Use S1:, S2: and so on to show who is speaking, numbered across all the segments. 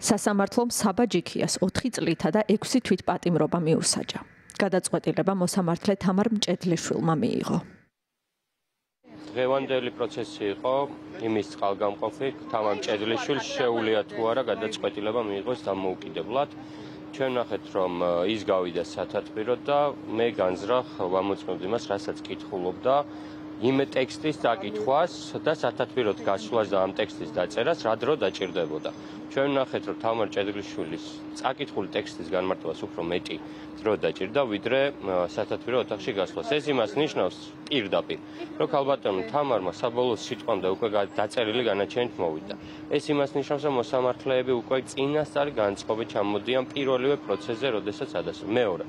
S1: სასამართლომ საბა ჯიქიას 4 წლითა და 6 თვით პატიმრობა მიუსაჯა. გადაწყვეტილება მოსამართლე თამარ მჭედლიშვილმა მიიღო.
S2: დღევანდელი პროცესი იყო იმის წყალგამყოფი თამარ მჭედლიშვილს შეუძლია თუ არა გადაწყვეტილება მიიღოს დამოუკიდებლად. ჩვენ ნახეთ რომ ის გავიდა სათათბიროდ და მე განზრახ ვამოწმებდი იმას, რასაც კითხულობდა იმ ტექსტის დაკითხვას და სათათბიროდ გასვლას და ამ ტექსტის დაწერას რა დრო დაჭირდებოდა. ჩვენ ნახეთ რომ თამარ მჭედლიშვილის წაკითხული ტექსტის განმარტებას უფრო მეტი დრო დაჭირდა ვიდრე სათათბირო ოთახში გასვლას. ეს იმას ნიშნავს პირდაპირ რომ ქალბატონო თამარმა საბოლოო სიტყვამდე უკვე დაწერილი განაჩენით მოვიდა. ეს იმას ნიშნავს რომ მოსამართლეები უკვე წინასწარი განწყობით ჩამოდიან პირველივე პროცესზე, როდესაც ადასტურებენ. მეორე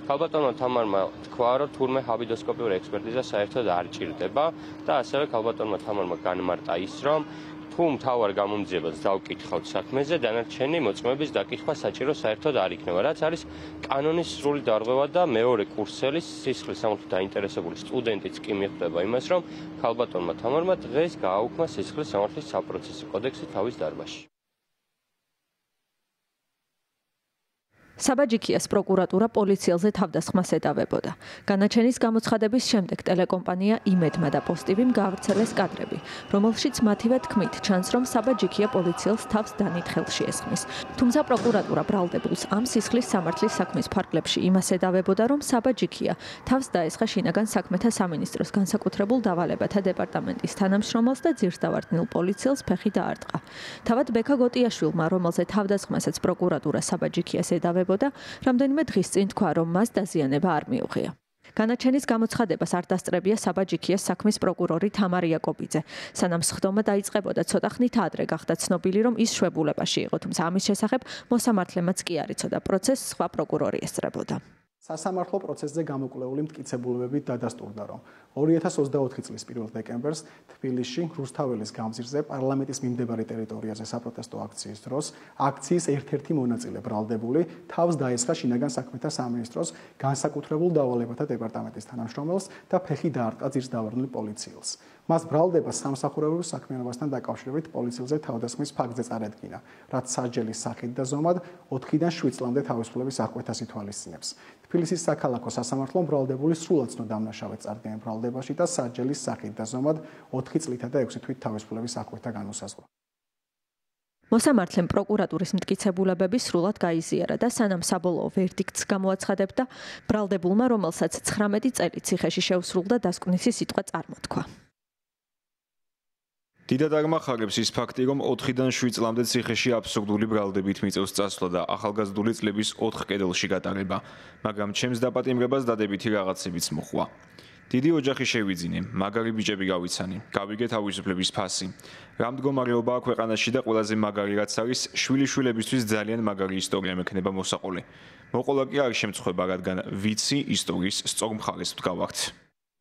S2: ქალბატონო თამარმა თქვა რომ თურმე ჰაბიდოსკოპიური ექსპერტიზა საერთოდ არ ჭირდება და ასევე ქალბატონმა თამარმა განმარტა ის რომ თუ მთავარ გამომძიებას დავკითხავთ საქმეზე, დანარჩენი მოწმეების დაკითხვა საჭირო საერთოდ არ იქნება, რაც არის კანონის სრული დარღვევა და მეორე კურსელის სისხლის სამართლით დაინტერესებული სტუდენტიც კი მიხვდება იმას, რომ ქალბატონმა თამარმა დღეს გააუქმა სისხლის სამართლის საპროცესო კოდექსი თავის დარბაზში.
S1: საბა ჯიქიას პროკურატურა პოლიციელზე თავდასხმას ედავებოდა. განაჩენის გამოცხადების შემდეგ ტელეკომპანია იმედმა და პოსტივიმ გაავრცელეს კადრები, რომელშიც მათივე თქმით ჩანს, რომ საბა ჯიქია პოლიციელს თავს დანით ხელში ესხმის. თუმცა პროკურატურა ბრალდებულს ამ სისხლის სამართლის საქმის ფარგლებში იმას ედავებოდა, რომ საბა ჯიქია თავს დაესხა შინაგან საქმეთა სამინისტროს განსაკუთრებულ დავალებათა დეპარტამენტის თანამშრომელს და ძირს დავარდნილ პოლიციელს ფეხი დაარტყა. თავად ბექა გოტიაშვილმა, რომელზე თავდასხმასაც პროკურატურა საბა ჯიქიას ედავებოდა, რამდენიმე დღის წინ თქვა, რომ მას დაზიანება არ მიუღია. განაჩენის გამოცხადებას არ დასწრებია საბა ჯიქიას საქმის პროკურორი თამარ იაკობიძე. სანამ სხდომა დაიწყებოდა, ცოტა ხნით ადრე გახდა ცნობილი, რომ ის შვებულებაში იყო, თუმცა ამის შესახებ მოსამართლემაც კი არ იცოდა. პროცესს სხვა პროკურორი ესწრებოდა.
S3: სასამართლო პროცესზე გამოკვლეული მტკიცებულებებით დადასტურდა, რომ 2024 წლის 1 დეკემბერს თბილისში რუსთაველის გამზირზე პარლამენტის მიმდებარე ტერიტორიაზე საპროტესტო აქციის დროს აქციის ერთ-ერთი მონაწილე ბრალდებული თავს დაესხა შინაგან საქმეთა სამინისტროს განსაკუთრებულ დავალებათა დეპარტამენტის თანამშრომელს და ფეხი დაარტყა ძირს დავარდნილ პოლიციელს. მას ბრალდება სამსახურებრივ საქმიანობასთან დაკავშირებით პოლიციელზე თავდასხმის ფაქტზე წარედგინა, რაც სასჯელის სახით და ზომად 4-დან 7 წლამდე თავისუფლების აღკვეთას ითვალისწინებს. თბილისის საქალაქო სასამართლომ ბრალდებული სრულად ცნო დამნაშავედ წარდგენა ბრალდებაში და სასჯელის სახით და ზომად 4 წლითა და 6 თვით თავისუფლების აღკვეთა განუსაზღვრა.
S1: მოსამართლემ პროკურატურის მტკიცებულებები სრულად გაიზიარა და სანამ საბოლოო ვერდიქტს გამოაცხადებდა, ბრალდებულმა, რომელსაც 19 წელი ციხეში შეუსრულდა, დასკვნისი სიტყვა წარმოთქვა.
S4: დიდად აღმახარებს ის ფაქტი, რომ 4-დან 7 წლამდე ციხეში აბსურდული ბრალდებით მიწევს წასვლა და ახალგაზრდული წლების 4 კედელში გატარება, მაგრამ ჩემს დაპატიმრებას დადებითი რაღაცებიც მოხვა. დიდი ოჯახი შევიძინე, მაგარი ბიჭები გავიცანი, გავიგე თავისუფლების ფასი. რა მდგომარეობა აქვს ქვეყანაში და ყველაზე მაგარი რაც არის, შვილიშვილებისთვის ძალიან მაგარი ისტორია მექნება მოსაყოლე. მოყოლა კი არ შემწხვება, რადგან ვიცი ისტორიის სწორ მხარეს ვდგავართ.